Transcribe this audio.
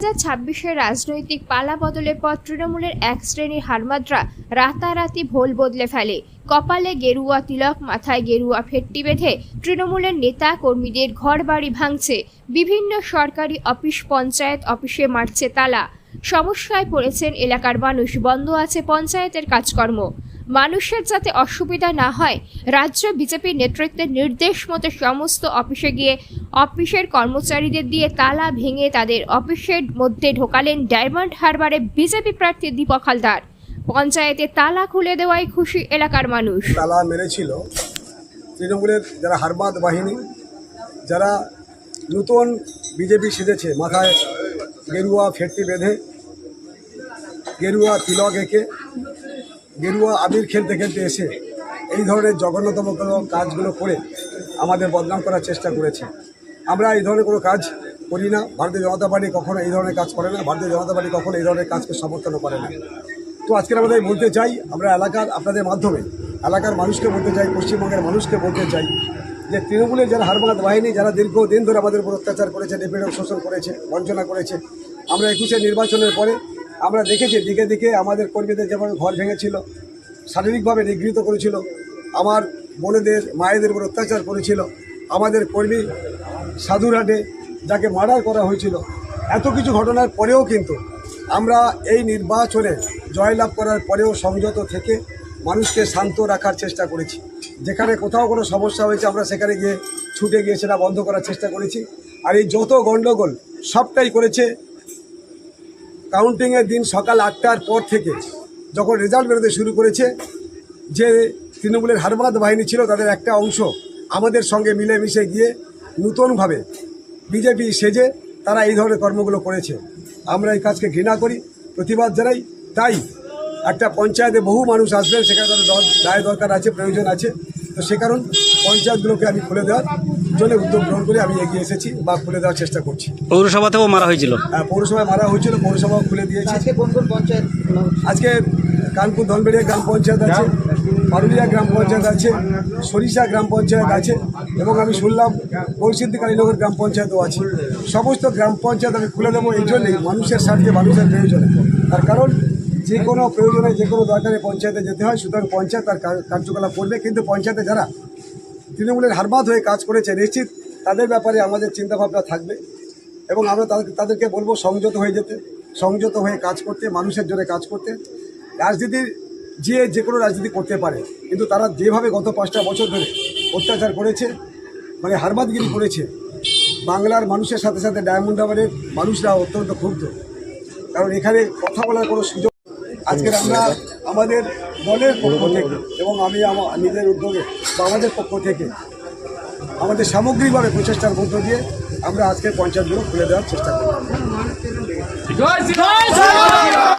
2026-এর রাজনৈতিক পালা বদলের পর তৃণমূলের এক শ্রেণীর হারমাদরা রাতারাতি ভোল বদলে ফেলে। কপালে গেরুয়া তিলক, মাথায় গেরুয়া ফেট্টি বেঁধে তৃণমূলের নেতা কর্মীদের ঘরবাড়ি ভাঙছে। বিভিন্ন সরকারি অফিস, পঞ্চায়েত অফিসে মারছে তালা। সমস্যায় পড়েছেন এলাকার মানুষ। বন্ধ আছে পঞ্চায়েতের কাজকর্ম। মানুষের যাতে অসুবিধা না হয়, রাজ্য বিজেপি নেতৃত্বের নির্দেশ মতো সমস্ত অফিসে গিয়ে অফিসের কর্মচারীদের দিয়ে তালা ভেঙে তাদের অফিসের মধ্যে ঢোকালেন ডায়মন্ড হারবারে বিজেপি প্রার্থী দীপক হালদার। পঞ্চায়েতে তালা খুলে দেওয়ায় খুশি এলাকার মানুষ। তালা মেরেছিল তৃণমূলের যারা হারমাদ বাহিনী, যারা নতুন বিজেপি সেজেছে, মাথায় গেরুয়া ফেটটি বেঁধে, গেরুয়া তিলক এঁকে, গেরুয়া আবির খেলতে খেলতে এসে এই ধরনের জঘন্যতম কোনো কাজগুলো করে আমাদের বদনাম করার চেষ্টা করেছে। আমরা এই ধরনের কোনো কাজ করি না। ভারতীয় জনতা পার্টি কখনো এই ধরনের কাজ করে না। ভারতীয় জনতা পার্টি কখনো এই ধরনের কাজকে সমর্থন করে না। তো আজকে আমাদের বলতে চাই, আমরা এলাকার আপনাদের মাধ্যমে এলাকার মানুষকে বলতে চাই, পশ্চিমবঙ্গের মানুষকে বলতে চাই যে তৃণমূলের যারা হারমাদ বাহিনী, যারা দীর্ঘদিন ধরে আমাদের উপর অত্যাচার করেছে, নিপীড়ন শোষণ করেছে, বঞ্চনা করেছে, আমরা 21-এর নির্বাচনের পরে আমরা দেখেছি দিকে দিকে আমাদের কর্মীদের যেমন ঘর ভেঙেছিল, শারীরিকভাবে নিগৃহীত করেছিল, আমার বোনেদের মায়েদের উপর অত্যাচার করেছিল, আমাদের কর্মী সাধুরহাটে যাকে মার্ডার করা হয়েছিল। এত কিছু ঘটনার পরেও কিন্তু আমরা এই নির্বাচনে জয়লাভ করার পরেও সংযত থেকে মানুষকে শান্ত রাখার চেষ্টা করেছি। যেখানে কোথাও কোনো সমস্যা হয়েছে আমরা সেখানে গিয়ে ছুটে গিয়ে সেটা বন্ধ করার চেষ্টা করেছি। আর এই যত গণ্ডগোল সবটাই করেছে কাউন্টিংয়ের দিন সকাল 8টার পর থেকে, যখন রেজাল্ট বেরোতে শুরু করেছে, যে তৃণমূলের হারমাদ বাহিনী ছিল তাদের একটা অংশ আমাদের সঙ্গে মিলেমিশে গিয়ে নতুনভাবে বিজেপি সেজে তারা এই ধরনের কর্মগুলো করেছে। আমরা এই কাজকে ঘৃণা করি, প্রতিবাদ জানাই। তাই একটা পঞ্চায়েতে বহু মানুষ আসবেন, সেখানে তাদের দায় দরকার আছে, প্রয়োজন আছে। তো সে কারণ পঞ্চায়েতগুলোকে আমি খুলে দেওয়ার জন্য উদ্যোগ গ্রহণ করে আমি এগিয়ে এসেছি বা খুলে দেওয়ার চেষ্টা করছি। পৌরসভাতেও মারা হয়েছিল? হ্যাঁ, পৌরসভায় মারা হয়েছিল, পৌরসভাও খুলে দিয়েছে। আজকে কোন কোন পঞ্চায়েত? আজকে কানপুর ধনবেড়িয়া গ্রাম পঞ্চায়েত আছে, পারুলিয়া গ্রাম পঞ্চায়েত আছে, সরিষা গ্রাম পঞ্চায়েত আছে, এবং আমি শুনলাম পরিস্থিতি কালীনগর গ্রাম পঞ্চায়েতও আছে। সমস্ত গ্রাম পঞ্চায়েত আমি খুলে দেবো এই জন্যেই, মানুষের স্বার্থে, মানুষের প্রয়োজনে। তার কারণ যে কোনো প্রয়োজনে, যে কোনো দরকারে পঞ্চায়েতে যেতে হয়, সুতরাং পঞ্চায়েত তার কার্যকলাপ করবে। কিন্তু পঞ্চায়েতে যারা তৃণমূলের হারমাদ হয়ে কাজ করেছে, নিশ্চিত তাদের ব্যাপারে আমাদের চিন্তাভাবনা থাকবে এবং আমরা তাদেরকে বলবো সংযত হয়ে যেতে, সংযত হয়ে কাজ করতে, মানুষের জন্য কাজ করতে। রাজনীতির যে কোনো রাজনীতি করতে পারে, কিন্তু তারা যেভাবে গত 5টা বছর ধরে অত্যাচার করেছে, মানে হারমাদগিরি করেছে, বাংলার মানুষের সাথে সাথে ডায়মন্ড হারবারের মানুষরা অত্যন্ত ক্ষুব্ধ। কারণ এখানে কথা বলার কোনো সুযোগ। আজকের আমরা আমাদের দলের পক্ষ থেকে এবং আমি আমার নিজের উদ্যোগে বা আমাদের পক্ষ থেকে আমাদের সামগ্রিকভাবে প্রচেষ্টার মধ্য দিয়ে আমরা আজকের পঞ্চায়েতগুলো খুলে দেওয়ার চেষ্টা করব।